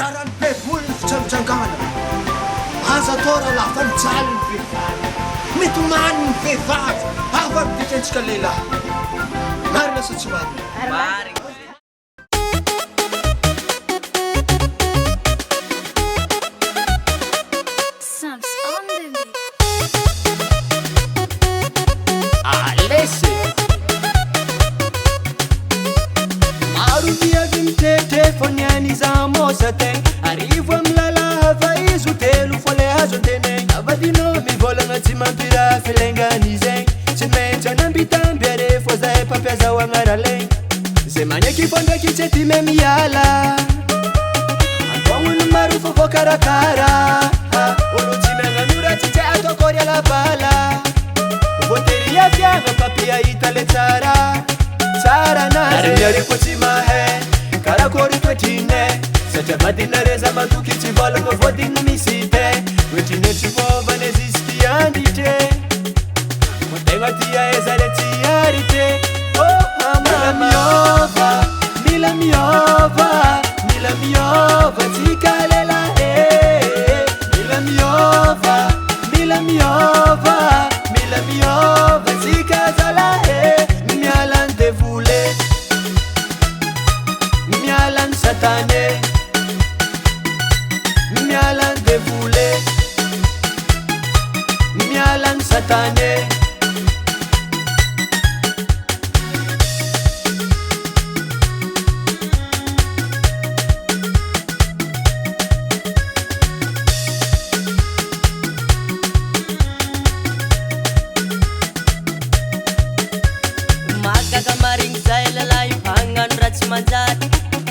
raha ny bevoly ny fitsangatsangana aza atao raha lafa mijaly ny vehivavy mety many ny vehivavy afa miditrantsika lehilahy marina sa tsy marina Arrivo amlala hava izo telo fole azo antenegny avadino mivolagna tsy mampira filenganizegny tsy maintsy anambitamby are fô zay mpampiazao agnaralegny zay magneky fô ndraiky tsy ty me miala antognony maro fô voakarakara olo tsy megnanora tsy tsy atao kory alabala votery aviagna papia hita le tsara tsara nazy miariko tsy mahay karakory toetrine satria madinareza matoky tsy volagna voadigny misy te oetrine tsy vovane zisky andritre mo tegna tia ezare tsy arite mila miova mila miova mila miova tsika lelahe mila miova mila miova mila miova tsika zalahe mialan devole mialan satane mialan devule mialan satane magaga marigny zay lalahy mpagnano raha tsy manjary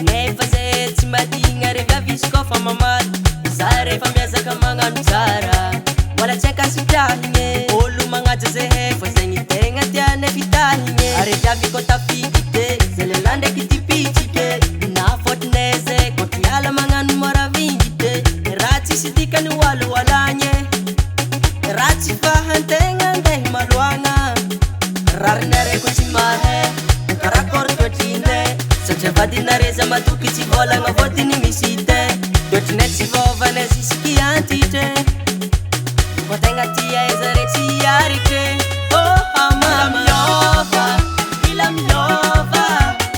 nefa zay tsy madigna revy avisy kofa mamaly za rehefa miazaka magnano tsara mbola tsy ankasitrahigny olo magnaja zay hefa zay ny tegna tiane fitahigny arevy avy kô tafiky te zay lehilahy ndraiky tipitsike na fôtrine zay kô tiala magnano moravingy te raha tsisy dikany hoalohalagny raha tsy fahantegna andehy maloagna rarinareko tsy mahay karakory toetrine satria vadinareza matoky tsy volagna voatiny misy te toetrine tsy vovane zisky antitre fô tegna tia ezare tsy arike mila miova mila miova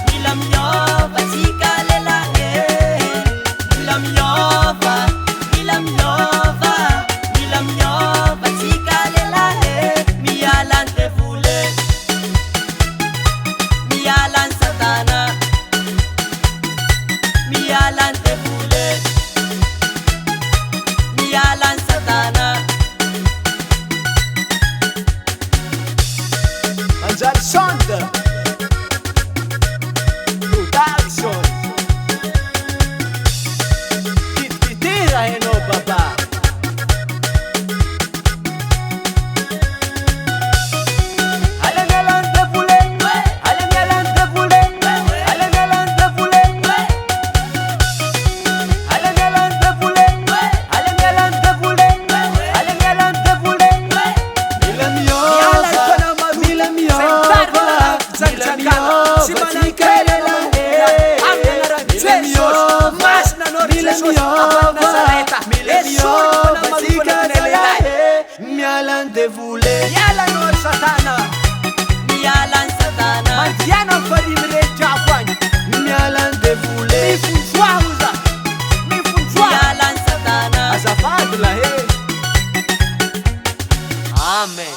mila miova tsika lelahe mila miova mila miova mila miova tsika lelahe mialan devule mialan satana mialan devule mialan satana Manjari Sonda Production Kitira heno baba Ale mialan devule Ale mialan devule Ale mialan devule Ale mialan devule Ale mialan devule Ale mialan devule Mila miova Mila miova Mila miova tsika lelahe Mila miova Mila miova Mila miova tsika lelahe Mialan devule mialan ôry satana mialan satana mandiana falim rehetra afagny Mialan devule mifonjoaho za mifonjoaho mialan satana Azafady lahe amen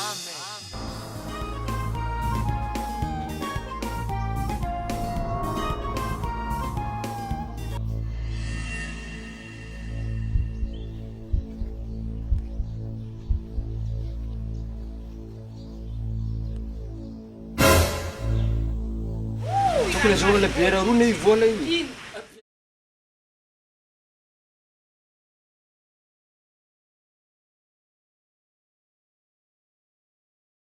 tokony azahoana le biera roa ne ivoana iny